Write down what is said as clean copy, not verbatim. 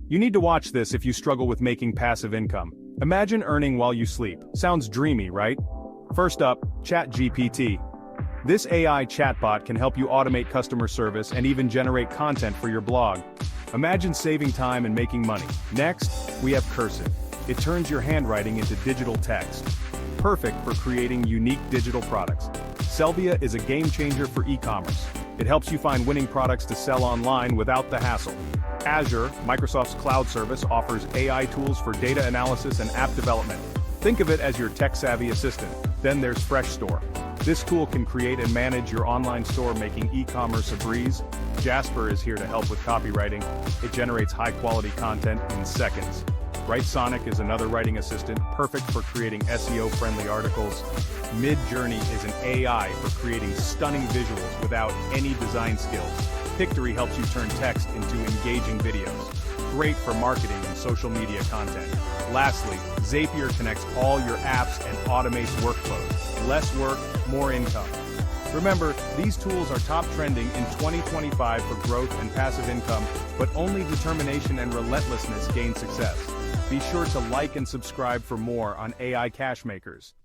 You need to watch this if you struggle with making passive income. Imagine earning while you sleep. Sounds dreamy, right? First up, ChatGPT. This AI chatbot can help you automate customer service and even generate content for your blog. Imagine saving time and making money. Next, we have Cursive. It turns your handwriting into digital text. Perfect for creating unique digital products. Selvia is a game changer for e-commerce. It helps you find winning products to sell online without the hassle. Azure, Microsoft's cloud service, offers AI tools for data analysis and app development. Think of it as your tech-savvy assistant. Then there's Freshstore. This tool can create and manage your online store, making e-commerce a breeze. Jasper is here to help with copywriting. It generates high-quality content in seconds. WriteSonic is another writing assistant, perfect for creating SEO-friendly articles. Midjourney is an AI for creating stunning visuals without any design skills. Pictory helps you turn text into engaging videos. Great for marketing and social media content. Lastly, Zapier connects all your apps and automates workflows. Less work, more income. Remember, these tools are top trending in 2025 for growth and passive income, but only determination and relentlessness gain success. Be sure to like and subscribe for more on AI Cash Makers.